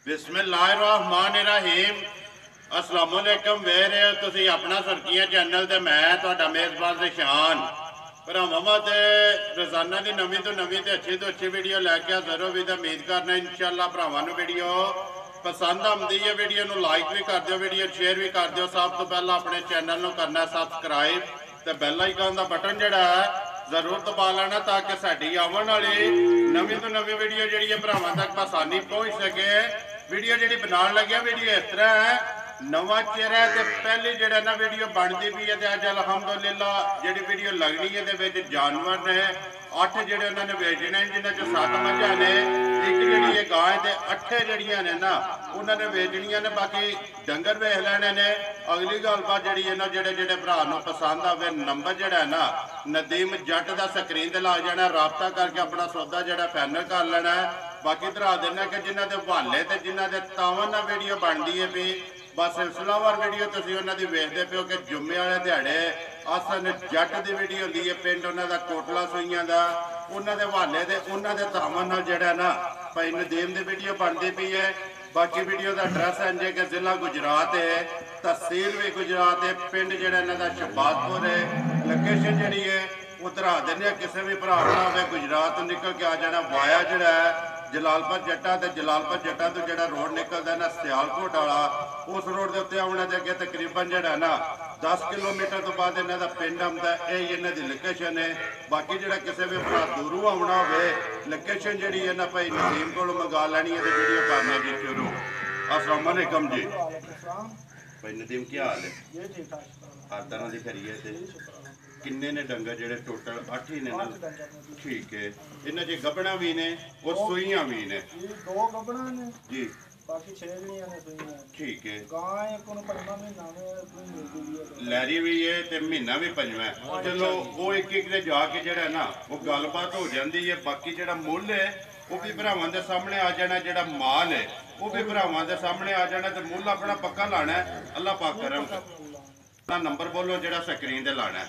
बिस्मिल्लाहिर्रहमानिर्रहीम अस्सलाम वालेकुम वे रहे हो तुसी अपना सुर्खियां चैनल ते मैं तुहाडा मेज़बान रिशान भरावां ते रोज़ाना की नवीं तो नवीं ते अच्छी वीडियो लैके हाज़र हो भी तो उम्मीद करना इंशाअल्लाह भरावां नूं वीडियो पसंद आती है। वीडियो नूं लाइक भी कर दिओ, वीडियो शेयर भी कर दिओ। सब तो पहला अपने चैनल नूं करना सबसक्राइब ते बैल आइकन का बटन जिहड़ा है जरूर दबा लेना ताकि साडी आवन वाली नवीं तो नवीं वीडियो जिहड़ी भरावां तक आसानी पहुँच सके। वीडियो जिहड़ी बनाउण लग्या वीडियो इस तरह है, नवा चेहरा है तो पहली जिहड़ा ना वीडियो बनती पई है ते अज अलहमदुलिल्लाह जिहड़ी वीडियो लगनी है दे विच जानवर ने 8 जिहड़े उन्होंने वेचने जिन्हां च 7 मझां ने, एक जिहड़ी है गाय ते 8 जिहड़ियां ने ना उन्होंने वेचनियां ने, बाकी डंगर वेच लैणे ने। अगली गलबात जिहड़ी है ना जिहड़े जिहड़े भरा नूं पसंद आवे नंबर जिहड़ा है ना नदीम जट दा स्क्रीन ते ला जाना, राबता करके अपना सौदा जिहड़ा फाइनल कर लेना है। बाकी धरा देना कि जिन्हां दे हवाले ते जिन्हां दे तावन नाल वीडियो बनदी है भी बस सिलसिलावार वीडियो तुसीं उन्हां दी वेखदे पिओ कि जुम्मे वाले दिहाड़े असन जट दी वीडियो होंदी है, पिंड उन्हां दा कोटला सूइयां दा, उन्हां दे हवाले ते उन्हां दे तावन नाल जिहड़ा ना भाई नदीम दी वीडियो बनदी पई है। बाकी वीडियो का एड्रैस है जे कि जिला गुजरात है, तहसील भी गुजरात है, पिंड जिहड़ा इन्हां दा शहबाजपुर है। लोकेशन जिहड़ी है उधर आ देने किसी भी भरा होवे गुजरात तो निकल के आ जाना वाया जिहड़ा है जलालपुर जट्टा ते जलालपुर जट्टा तो जिहड़ा रोड निकलदा ना सियालकोट वाला उस रोड के उत्ते आउणे दे अगे तकरीबन जिहड़ा ना 10 किलोमीटर तो बाद इन्हां दा पिंड आउंदा है। यह इन्हां दी लोकेशन है। बाकी जिहड़ा किसी भी भरा दूरों आउणा होवे लोकेशन जिहड़ी है ना भाई नदीम कोलों मंगा लैनी है तो वीडियो करने जी शुरू। अस्सलाम वालेकुम जी भाई नदीम, क्या हाल है? हर तरह की खैरियत है। किन्ने ने डंगर जेडे टोटल 8 ही ने ना? ठीक है। इन्हां च गबड़ा भी ने और सूइयां भी ने? दो गबड़ा ने जी, बाकी 6 जणियां ने सूइयां। ठीक है। गाय को 5वां महीना में मिलदी है, लैरी भी है ते महीना भी 5वां है। चलो वो एक एक दे जाके जेड़ा ना वो गलबात हो जाती है। बाकी जेड़ा मुੱਲ है वो भी भरावां दे सामने आ जाना, जेड़ा माल है वो भी भरावां दे सामने आ जाना ते मुੱਲ अपना पक्का लाना है। अल्लाह पाक करम। नंबर बोलो जेड़ा स्क्रीन ते लाना है।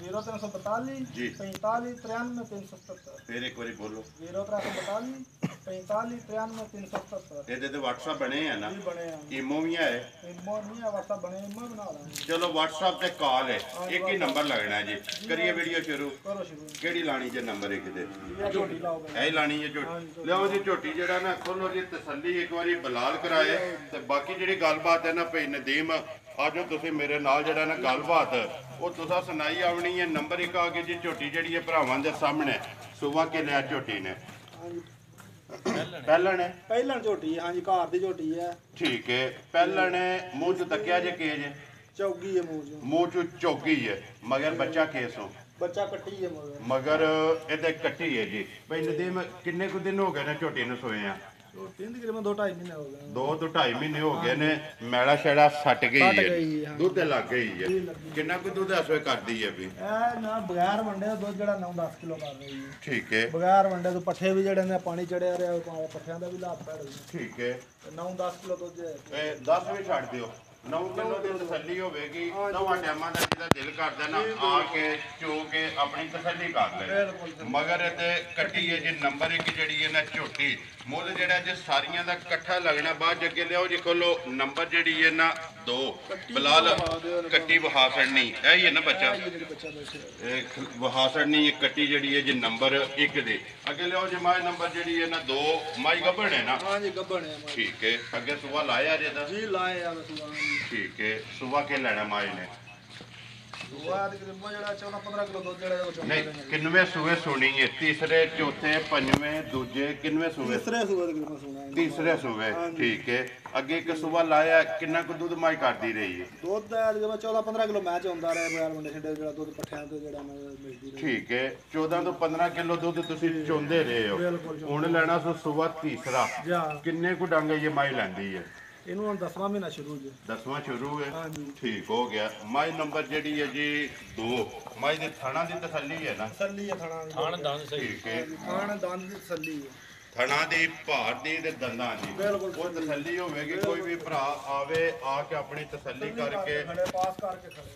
0342 जी 45 93 377। फिर एक बारी बोलो। 0342 45 93 377। ये ते व्हाट्सएप बने हैं ना? जी बने हैं। ईमो भी है? इमो नहीं है, व्हाट्सएप बने, इमो बना लांगे। चलो व्हाट्सएप ते कॉल है, एक ही नंबर लगना है जी। करिए वीडियो शुरू। करो शुरू। केड़ी लानी जे नंबर एक दे? ये झोटी लाओ ऐ लानी है झोटी। लियाओ जी झोटी जेड़ा ना खोलो जी, तसल्ली एक बारी बलाल कराए ते बाकी जेड़ी गलबात है ना भाई नदीम आजो तुसीं मेरे नाल जेड़ा ना गलबात वो तुसां सुनाई आवनी है। नंबर एक आ गई जी झोटी जेड़ी है भरावां दे सामने सुबह के लिया झोटी ने पहलन है। पहलन झोटी हां जी, घर दी झोटी है। ठीक है। पहलन है मुंह च तकिया जे के जे? चौगी है मुंह जो। मुंह च चौकी है मगर बच्चा केसों? बच्चा कट्टी है मगर ये कट्टी है जी। भाई नदीम किन्ने कुछ दिन हो गए ने झोटी नूं सोए आ? तकरीबन 2-2.5 महीने हो गए। 2 तो 2.5 महीने हो गए ने। मैला शैला सट गई है, दुध लग गई है। कितना कुछ दुध इस वे करदी है भी? ना बगैर वंडे का दुध जड़ा 9-10 किलो कर रही है। ठीक है। बगैर वंडे तो पट्ठे भी जड़े ने पानी चढ़िया रहा, पट्ठियां दा भी लाभ पड़ गई। ठीक है। 9-10 किलो दुध है। 10 भी छड़ दियो। 9 किलो की तसली होगी। 9 टाइम का जिदा दिल करता ना आके चो के अपनी तसली कर ले। मगर इतने कट्टी है जी नंबर एक जी है ना झोटी मुੱਲ ਜਿਹੜਾ ਜੇ ਸਾਰੀਆਂ ਦਾ ਇਕੱਠਾ ਲੱਗਣਾ। ਬਾਅਦ ਅੱਗੇ ਲਿਆਓ ਜੀ ਖੋਲੋ ਨੰਬਰ ਜਿਹੜੀ ਹੈ ਨਾ 2 ਬਲਾਲ ਕੱਟੀ ਵਹਾ ਛੜਨੀ ਇਹ ਹੀ ਹੈ ਨਾ ਬੱਚਾ ਵਹਾ ਛੜਨੀ ਇਹ ਕੱਟੀ ਜਿਹੜੀ ਹੈ ਜੀ ਨੰਬਰ 1 ਦੇ ਅੱਗੇ ਲਿਆਓ ਜੀ ਮਾਈ ਨੰਬਰ ਜਿਹੜੀ ਹੈ ਨਾ 2 ਮਾਈ ਗੱਬਣ ਹੈ ਨਾ? हाँ जी गब्बन है। ठीक है। ਅੱਗੇ ਸੁਬਾ ਲਾਇਆ ਜੇ ਦਾ? जी लाए यार सुबह। ठीक है। सुबह के लेना माई ने? सुबह तकरीबन जड़ा 14-15 किलो दुध जड़ा वो नहीं किनवे सुबह सुनी है? तीसरे चौथे पंजवें दूजे किनवे सुबह? तीसरे सुबह तकरीबन सुना है। तीसरे सुबह। ठीक है। अगे एक सुबह लाया किन्ना को दूध माई करती रही है? दुध तकरीबन 14-15 किलो मैच होंदा रहा बगैर वंडे छड्डे जड़ा दुध पट्ठियां तो जड़ा मिलदी रही। ठीक है। 14 तो 15 किलो दूध तुसी चोंदे रहे हो। हुण लेना सो सुबह तीसरा किन्ने को डंग ये माई लैंदी है? इनू हम 10वां महीना शुरू है। 10वां शुरू है? हाँ जी। ठीक हो गया। माई नंबर जेडी है जी 2 माई दे थाना दी तसल्ली है ना? तसल्ली है थाना थान दान सही। ठीक है। थाना दान की तसल्ली है। ਥਣਾ ਦੀ ਭਾਰ ਦੀ ਤੇ ਦੰਦਾਂ ਦੀ ਬਿਲਕੁਲ ਉਹ ਤਸੱਲੀ ਹੋਵੇਗੀ। ਕੋਈ ਵੀ ਭਰਾ ਆਵੇ ਆ ਕੇ ਆਪਣੀ ਤਸੱਲੀ ਕਰਕੇ ਖੜੇ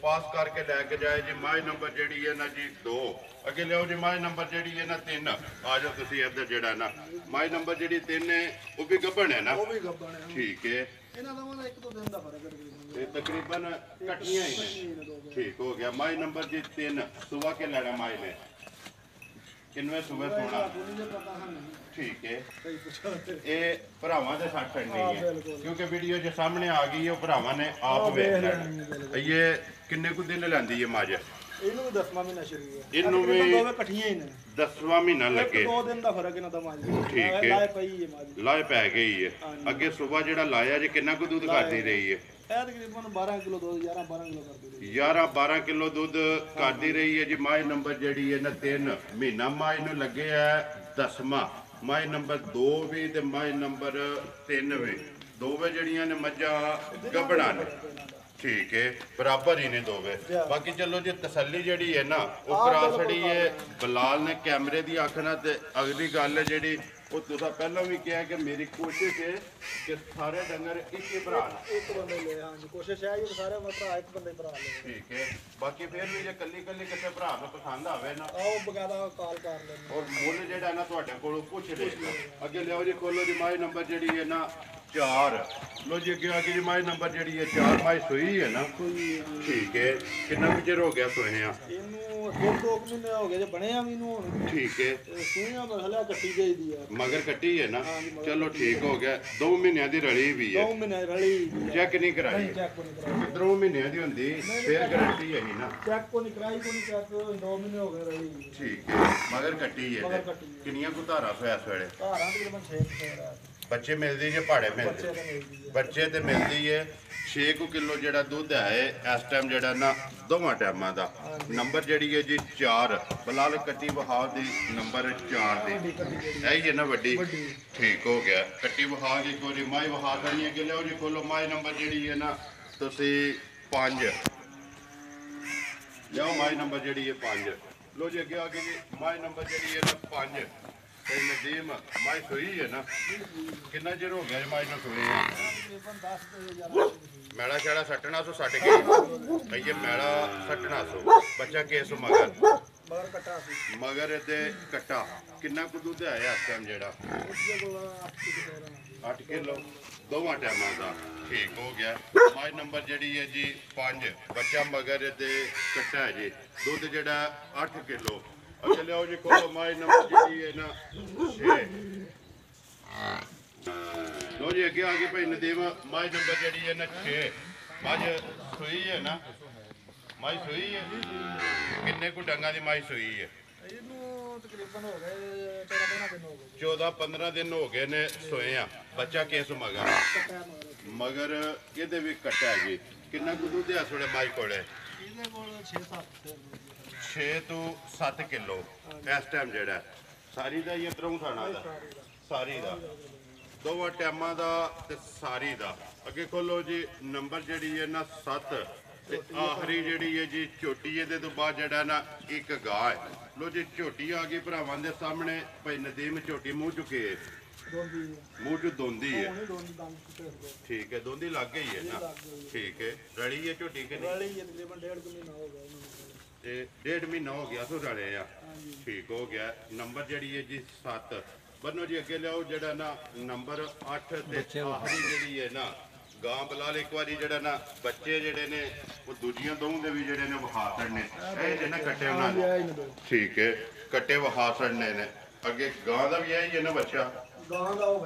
ਪਾਸ ਕਰਕੇ ਲੈ ਕੇ ਜਾਏ ਜੀ। ਮਾਝ ਨੰਬਰ ਜਿਹੜੀ ਹੈ ਨਾ ਜੀ 2 ਅੱਗੇ ਲਿਓ ਜੀ। ਮਾਝ ਨੰਬਰ ਜਿਹੜੀ ਹੈ ਨਾ 3 ਆ ਜਾਓ ਤੁਸੀਂ ਇੱਧਰ ਜਿਹੜਾ ਨਾ ਮਾਝ ਨੰਬਰ ਜਿਹੜੀ 3 ਹੈ ਉਹ ਵੀ ਗੱਭਣ ਹੈ ਨਾ। ਉਹ ਵੀ ਗੱਬਣ ਹੈ। ਠੀਕ ਹੈ ਇਹਨਾਂ ਦਾ ਇੱਕ ਦੋ ਦਿਨ ਦਾ ਫਰਕ ਹੈ ਇਹ ਤਕਰੀਬਨ ਕੱਟੀਆਂ ਹੀ ਨੇ। ਠੀਕ ਹੋ ਗਿਆ। ਮਾਝ ਨੰਬਰ ਜੀ 3 ਸੁਬਾ ਕੇ ਲੈਣਾ ਮਾਝ ਨੇ ਕਿੰਨੇ ਸੂਬੇ ਸੋਣਾ। ਠੀਕ ਹੈ ਇਹ ਭਰਾਵਾਂ ਦੇ ਸੱਟ ਛੱਡਣੀ ਹੈ ਕਿਉਂਕਿ ਵੀਡੀਓ ਜੇ ਸਾਹਮਣੇ ਆ ਗਈ ਉਹ ਭਰਾਵਾਂ ਨੇ ਆਪ ਵੇਖ ਲੈਣਾ। ਇਹ ਕਿੰਨੇ ਕੁ ਦਿਨ ਲੈਂਦੀ ਹੈ ਮੱਝ? ਇਹਨੂੰ ਵੀ 10ਵਾਂ ਮਹੀਨਾ ਸ਼ੁਰੂ ਹੈ। ਇਹਨੂੰ ਵੀ ਦੋਵੇਂ ਇਕੱਠੀਆਂ ਹੀ ਨੇ 10ਵਾਂ ਮਹੀਨਾ ਲੱਗੇ। 2 ਦਿਨ ਦਾ ਫਰਕ ਇਹਨਾਂ ਦਾ ਮਾਝ। ਠੀਕ ਹੈ ਲਾਏ ਪਈ ਹੈ ਮਾਝ। ਲਾਏ ਪੈ ਗਈ ਹੈ। ਅੱਗੇ ਸਵੇਰ ਜਿਹੜਾ ਲਾਇਆ ਜੇ ਕਿੰਨਾ ਕੁ ਦੁੱਧ ਕਰਦੀ ਰਹੀ ਹੈ? ਇਹ ਤਕਰੀਬਨ 12 ਕਿਲੋ ਦੁੱਧ 11 12 ਕਿਲੋ ਕਰਦੀ ਰਹੀ। 11 12 ਕਿਲੋ ਦੁੱਧ ਕਰਦੀ ਰਹੀ ਹੈ ਜੀ। ਮਾਝ ਨੰਬਰ ਜਿਹੜੀ ਹੈ ਨਾ 3 ਮਹੀਨਾ ਮਾਝ ਨੂੰ ਲੱਗੇ ਹੈ 10ਵਾਂ। ਮਾਝ ਨੰਬਰ 2 ਵੀ ਤੇ ਮਾਝ ਨੰਬਰ 3 ਵੀ ਦੋਵੇਂ ਜਿਹੜੀਆਂ ਨੇ ਮੱਝਾਂ ਗੱਭਣਾ ਨੇ। ਠੀਕ ਹੈ ਬਰਾਬਰ ਹੀ ਨੇ ਦੋਵੇਂ। ਬਾਕੀ ਚਲੋ ਜੀ ਤਸੱਲੀ ਜਿਹੜੀ ਹੈ ਨਾ ਉਹ ਕਰਾ ਛੜੀ ਹੈ ਬਲਾਲ ਨੇ ਕੈਮਰੇ ਦੀ ਅੱਖ ਨਾਲ। ਤੇ ਅਗਲੀ ਗੱਲ ਹੈ ਜਿਹੜੀ ਉਹ ਤੁਸੀਂ ਪਹਿਲਾਂ ਵੀ ਕਿਹਾ ਕਿ ਮੇਰੀ ਕੋਸ਼ਿਸ਼ ਹੈ ਕਿ ਸਾਰੇ ਡੰਗਰ ਇੱਕ ਹੀ ਭਰਾ ਨੇ। ਇੱਕ ਬੰਦੇ ਲੈ ਹਾਂਜੀ ਕੋਸ਼ਿਸ਼ ਹੈ ਜੀ ਸਾਰੇ ਭਰਾ ਇੱਕ ਬੰਦੇ ਭਰਾ ਲੈ। ਠੀਕ ਹੈ ਬਾਕੀ ਫਿਰ ਵੀ ਜੇ ਕੱਲੀ ਕਿਸੇ ਭਰਾ ਨੂੰ ਪਸੰਦ ਆਵੇ ਨਾ ਆਓ ਬਕਾਇਦਾ ਕਾਲ ਕਰ ਲੈਣਾ ਔਰ ਮੁੱਲ ਜਿਹੜਾ ਨਾ ਤੁਹਾਡੇ ਕੋਲੋਂ ਪੁੱਛ ਲੈ। ਅੱਗੇ ਲਿਆਓ ਜੀ ਖੋਲੋ ਜੀ। ਮਾਝ ਨੰਬਰ ਜਿਹੜੀ ਹੈ ਨਾ 4 ਲੋ ਜੀ। ਅੱਗੇ ਜੀ ਮਾਝ ਨੰਬਰ ਜਿਹੜੀ ਹੈ 4 ਮਾਝ ਸੂਈ ਹੈ ਨਾ। ਠੀਕ ਹੈ ਕਿੰਨਾ ਕੁ ਚਿਰ ਹੋ ਗਿਆ ਸੋਏ ਆ ਇਹਨੂੰ? 2 ਮਹੀਨੇ ਹੋ ਗਏ ਜੇ ਬਣਿਆ ਵੀ ਨੂੰ ਹੁਣ। ਠੀਕ ਹੈ ਸੂਈਆਂ ਮਸਲਾ ਕੱਟੀ ਗਈ ਦੀ ਆ ਮਗਰ ਕੱਟੀ ਹੈ ਨਾ। ਚਲੋ ਠੀਕ ਹੋ ਗਿਆ। 2 ਮਹੀਨਿਆਂ ਦੀ ਰਲੀ ਵੀ ਹੈ। 2 ਮਹੀਨੇ ਰਲੀ ਚੈੱਕ ਨਹੀਂ ਕਰਾਈ। ਚੈੱਕ ਕੋ ਨਹੀਂ ਕਰਾਈ। 2 ਮਹੀਨਿਆਂ ਦੀ ਹੁੰਦੀ ਫਿਰ ਗਾਰੰਟੀ ਹੈ ਨਾ। ਚੈੱਕ ਕੋ ਨਹੀਂ ਕਰਾਈ ਕੋਈ ਚੈੱਕ 2 ਮਹੀਨੇ ਹੋ ਗਏ ਰਲੀ। ਠੀਕ ਹੈ ਮਗਰ ਕੱਟੀ ਹੈ। ਮਗਰ ਕੱਟੀ ਹੈ। ਕਿੰਨੀਆਂ ਕੁ ਧਾਰਾਂ ਸੋਇਆ ਇਸ ਵੇਲੇ? ਧਾਰਾਂ ਤਕਰੀਬਨ 6 ਬੱਚੇ ਮਿਲਦੀ ਜੇ ਪਹਾੜੇ ਮਿਲਦੇ? ਬੱਚੇ ਤੇ ਮਿਲਦੀ ਹੈ 6 ਕਿਲੋ ਜਿਹੜਾ ਦੁੱਧ ਹੈ ਇਸ ਟਾਈਮ ਜਿਹੜਾ ਨਾ ਦੋਵਾਂ ਟਾਈਮਾਂ ਦਾ। ਨੰਬਰ ਜਿਹੜੀ ਹੈ ਜੀ 4 ਬਲਾਲ ਕੱਟੀ ਬਹਾਰ ਦੀ ਨੰਬਰ 4 ਦੀ ਇਹ ਹੀ ਹੈ ਨਾ ਵੱਡੀ। ਠੀਕ ਹੋ ਗਿਆ। ਕੱਟੀ ਬਹਾਰ ਦੀ ਕੋਈ ਮਾਈ ਬਹਾਰ ਕਰਨੀ ਅੱਗੇ ਲਿਆਓ ਜੀ ਖੋਲੋ। ਮਾਈ ਨੰਬਰ ਜਿਹੜੀ ਹੈ ਨਾ ਤੁਸੀਂ 5 ਲਿਆਓ। ਮਾਈ ਨੰਬਰ ਜਿਹੜੀ ਹੈ 5 ਲੋ ਜੀ। ਅੱਗੇ ਆ ਕੇ ਜੀ ਮਾਈ ਨੰਬਰ ਜਿਹੜੀ ਹੈ ਨਾ 5 ਤੇ ਨਦੀਮ ਮਾਈ ਸੋਈ ਹੈ ਨਾ। ਕਿੰਨਾ ਚਿਰ ਹੋ ਗਿਆ ਜੀ ਮਾਈ ਨੂੰ ਸੋਈ? ਤਕਰੀਬਨ 10 ਤੋਂ 11 ਮੈਲਾ ਛੜਾ ਸੱਟਣਾ ਸੋ ਸੱਟ ਗਈ ਇਹ ਮੈਲਾ ਸੱਟਣਾ ਸੋ ਬੱਚਾ ਕੇਸ ਮਗਰ ਮਗਰ ਕੱਟਾ ਸੀ। ਮਗਰ ਤੇ ਕੱਟਾ ਕਿੰਨਾ ਕੁ ਦੁੱਧ ਆਇਆ ਇਸ ਟਾਈਮ ਜਿਹੜਾ? ਉਹਦੇ ਕੋਲ 8 ਕਿਲੋ ਦੋਵਾਂ ਟਾਈਮਾਂ ਦਾ। ਠੀਕ ਹੋ ਗਿਆ। ਮਾਝ ਨੰਬਰ ਜਿਹੜੀ ਹੈ ਜੀ 5 ਬੱਚਾ ਮਗਰ ਤੇ ਕੱਟਾ ਹੈ ਜੀ। ਦੁੱਧ ਜਿਹੜਾ 8 ਕਿਲੋ। ਅੱਗੇ ਲਿਆਓ ਜੀ ਕੋਲ ਮਾਝ ਨੰਬਰ ਜਿਹੜੀ ਹੈ ਨਾ 6 ਲੋ ਜੀ। ਅੱਗੇ ਆ ਗਈ ਭਾਈ ਨਦੀਮ ਮਾਝ ਨੰਬਰ ਜਿਹੜੀ ਹੈ ਨਾ 6 ਮੱਝ ਸੂਈ ਹੈ ਨਾ। ਮੱਝ ਸੂਈ ਹੈ ਕਿੰਨੇ ਕੁ ਡੰਗਾਂ ਦੀ ਮੱਝ ਸੂਈ ਹੈ? ਇਹਨੂੰ ਤਕਰੀਬਨ ਹੋ ਗਏ 13 ਦਿਨ ਹੋ ਗਏ। 14 15 ਦਿਨ ਹੋ ਗਏ ਨੇ ਸੋਏ ਆ। ਬੱਚਾ ਕਿਸ ਮਗਰ? ਕੱਟਾ ਮਗਰ ਇਹਦੇ ਵੀ ਕੱਟਾ ਹੈ ਜੀ। ਕਿੰਨਾ ਕੁ ਦੁੱਧ ਆ ਥੋੜੇ ਮਾਈ ਕੋਲੇ? ਇਹਦੇ ਕੋਲ 6-7 6 ਤੋਂ 7 ਕਿਲੋ ਇਸ ਟਾਈਮ ਜਿਹੜਾ ਸਾਰੀ ਦਾ ਹੀ ਇਧਰੋਂ ਖਾਣਾ ਦਾ ਸਾਰੀ ਦਾ ਦੋਵਾਂ ਟਾਈਮਾਂ ਦਾ ਤੇ ਸਾਰੀ ਦਾ। ਅੱਗੇ ਖੋਲੋ ਜੀ ਨੰਬਰ ਜਿਹੜੀ ਹੈ ਨਾ 7 ਤੇ ਆਖਰੀ ਜਿਹੜੀ ਹੈ ਜੀ ਝੋਟੀ ਇਹਦੇ ਤੋਂ ਬਾਅਦ ਜਿਹੜਾ ਨਾ ਇੱਕ ਗਾਂ ਹੈ। ਲੋ ਜੀ ਝੋਟੀ ਆ ਗਈ ਭਰਾਵਾਂ ਦੇ ਸਾਹਮਣੇ। ਭਾਈ ਨਦੀਮ ਝੋਟੀ ਮੂੰਹ ਚੁੱਕੇ ਮੂੰਹ ਚ ਦੋਂਦੀ ਹੈ। ਠੀਕ ਹੈ ਦੋਂਦੀ ਲੱਗ ਗਈ ਹੈ ਨਾ। ਠੀਕ ਹੈ ਰਲੀ ਹੈ ਝੋਟੀ ਕਿ ਨਹੀਂ? ਰਲੀ ਤਕਰੀਬਨ 1.5 ਮਹੀਨਾ ਹੋ ਗਿਆ ਤੇ 1.5 ਮਹੀਨਾ ਹੋ ਗਿਆ ਸੋ ਰਲੇ ਆ। ਠੀਕ ਹੋ ਗਿਆ। ਨੰਬਰ ਜਿਹੜੀ ਹੈ ਜੀ 7 ਬੰਨੋ ਜੀ। ਅੱਗੇ ਲਿਆਓ ਜਿਹੜਾ ਨਾ ਨੰਬਰ 8 ਤੇ ਆਖਰੀ ਜਿਹੜੀ ਹੈ ਨਾ ਗਾਂ ਬਲਾਲ ਇੱਕ ਵਾਰੀ ਜਿਹੜਾ ਨਾ ਬੱਚੇ ਜਿਹੜੇ ਨੇ ਉਹ ਦੂਜੀਆਂ ਦੋਵਾਂ ਦੇ ਵੀ ਜਿਹੜੇ ਨੇ ਵਹਾ ਛੱਡਨੇ ਇਹ ਜੇ ਨਾ ਕੱਟੇ ਉਹਨਾਂ ਨੇ। ਠੀਕ ਹੈ ਕੱਟੇ ਵਹਾ ਛੱਡਨੇ ਨੇ। ਅੱਗੇ ਗਾਂ ਦਾ ਵੀ ਇਹ ਹੀ ਹੈ ਨਾ ਬੱਚਾ? ਗਾਂ ਦਾ ਉਹ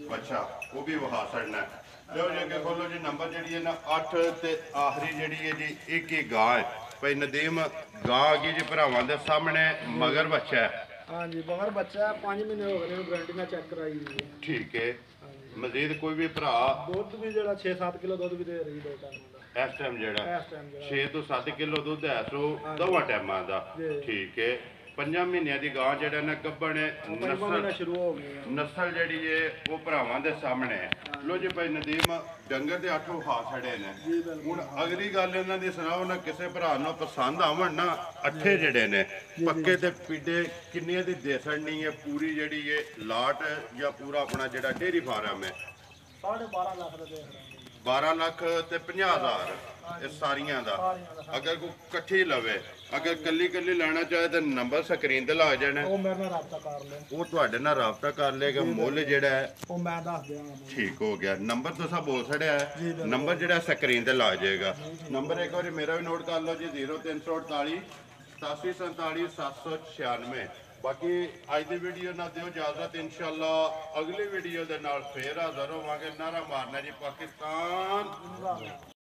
ਬੱਚਾ ਉਹ ਵੀ ਵਹਾ ਛੱਡਨਾ। ਲਿਓ ਜੀ ਅੱਗੇ ਖੋਲੋ ਜੀ ਨੰਬਰ ਜਿਹੜੀ ਹੈ ਨਾ 8 ਤੇ ਆਖਰੀ ਜਿਹੜੀ ਹੈ ਜੀ ਇੱਕ ਹੀ ਗਾਂ ਹੈ। ਭਾਈ ਨਦੀਮ ਗਾਂ ਆ ਗਈ ਜੀ ਭਰਾਵਾਂ ਦੇ ਸਾਹਮਣੇ ਮਗਰ ਬੱਚਾ ਹੈ। ਹਾਂਜੀ ਮਗਰ ਬੱਚਾ 5 ਮਹੀਨੇ ਹੋ ਗਏ ਨੇ ਗਾਰੰਟੀ ਨਾਲ ਚੈੱਕ ਕਰਾਈ ਹੋਈ ਹੈ। ਠੀਕ ਹੈ ਮਜ਼ੀਦ ਕੋਈ ਵੀ ਭਰਾ ਦੁੱਧ ਵੀ ਜਿਹੜਾ 6-7 ਕਿਲੋ ਦੁੱਧ ਵੀ ਦੇ ਰਹੀ ਦੋ ਟਾਈਮ ਦਾ ਇਸ ਟਾਈਮ ਜਿਹੜਾ ਇਸ ਟਾਈਮ ਜਿਹੜਾ 6 ਤੋਂ 7 ਕਿਲੋ ਦੁੱਧ ਹੈ ਸੋ ਦੋਵਾਂ ਟਾਈਮਾਂ ਦਾ। ਠੀਕ ਹੈ 5 ਮਹੀਨਿਆਂ ਦੀ ਗਾਂ ਜਿਹੜਾ ਨਾ ਗੱਭਣ ਨਸਲ ਸ਼ੁਰੂ ਹੋ ਗਏ ਨਸਲ ਜਿਹੜੀ ਏ ਉਹ ਭਰਾਵਾਂ ਦੇ ਸਾਹਮਣੇ ਹੈ। ਲੋ ਜੀ ਭਾਈ ਨਦੀਮ ਡੰਗਰ ਦੇ 8 ਖਾ ਛੜੇ ਨੇ। ਹੁਣ ਅਗਲੀ ਗੱਲ ਇਹਨਾਂ ਦੀ ਸੁਣਾਓ ਨਾ, ਕਿਸੇ ਭਰਾ ਨੂੰ ਪਸੰਦ ਆਵਣ ਨਾ ਅੱਠੇ ਜਿਹੜੇ ਨੇ ਪੱਕੇ ਤੇ ਪੀਡੇ ਕਿੰਨੀਆਂ ਦੀ ਦੇਸਣਨੀ ਹੈ ਪੂਰੀ ਜਿਹੜੀ ਏ ਲਾਟ ਜਾਂ ਪੂਰਾ ਆਪਣਾ ਜਿਹੜਾ ਡੇਰੀ ਫਾਰਮ ਹੈ 12.5 ਲੱਖ ਦਾ ਦੇਖ ਰਹੇ 12 ਲੱਖ ਤੇ 50,000 ਇਹ ਸਾਰੀਆਂ ਦਾ। ਅਗਰ ਕੋਈ ਇਕੱਠੀ ਲਵੇ, ਅਗਰ ਕੱਲੀ ਕੱਲੀ ਲੈਣਾ ਚਾਹੇ ਤਾਂ ਨੰਬਰ ਸਕਰੀਨ ਤੇ ਲਾ ਜਾਣਾ, ਉਹ ਮੇਰੇ ਨਾਲ ਰਾਬਤਾ ਕਰ ਲੈ, ਉਹ ਤੁਹਾਡੇ ਨਾਲ ਰਾਬਤਾ ਕਰ ਲੇਗਾ। ਮੁੱਲ ਜਿਹੜਾ ਹੈ ਉਹ ਮੈਂ ਦੱਸ ਦਿਆਂਗਾ। ਠੀਕ ਹੋ ਗਿਆ। ਨੰਬਰ ਤੁਸੀਂ ਬੋਲ ਛੜਿਆ ਹੈ, ਨੰਬਰ ਜਿਹੜਾ ਸਕਰੀਨ ਤੇ ਲਾ ਜਾਏਗਾ। ਨੰਬਰ ਇੱਕ ਵਾਰੀ ਮੇਰਾ ਵੀ ਨੋਟ ਕਰ ਲਓ ਜੀ 0348 8747 796। ਬਾਕੀ ਅੱਜ ਦੀ ਵੀਡੀਓ ਨਾਲ ਦਿਓ ਇਜਾਜ਼ਤ, ਇਨਸ਼ਾਅੱਲਾ ਅਗਲੀ ਵੀਡੀਓ ਦੇ ਨਾਲ ਫੇਰ ਹਾਜ਼ਰ ਹੋਵਾਂਗੇ। ਨਾਰਾ ਮਾਰਨਾ ਜੀ ਪਾਕਿਸਤਾਨ।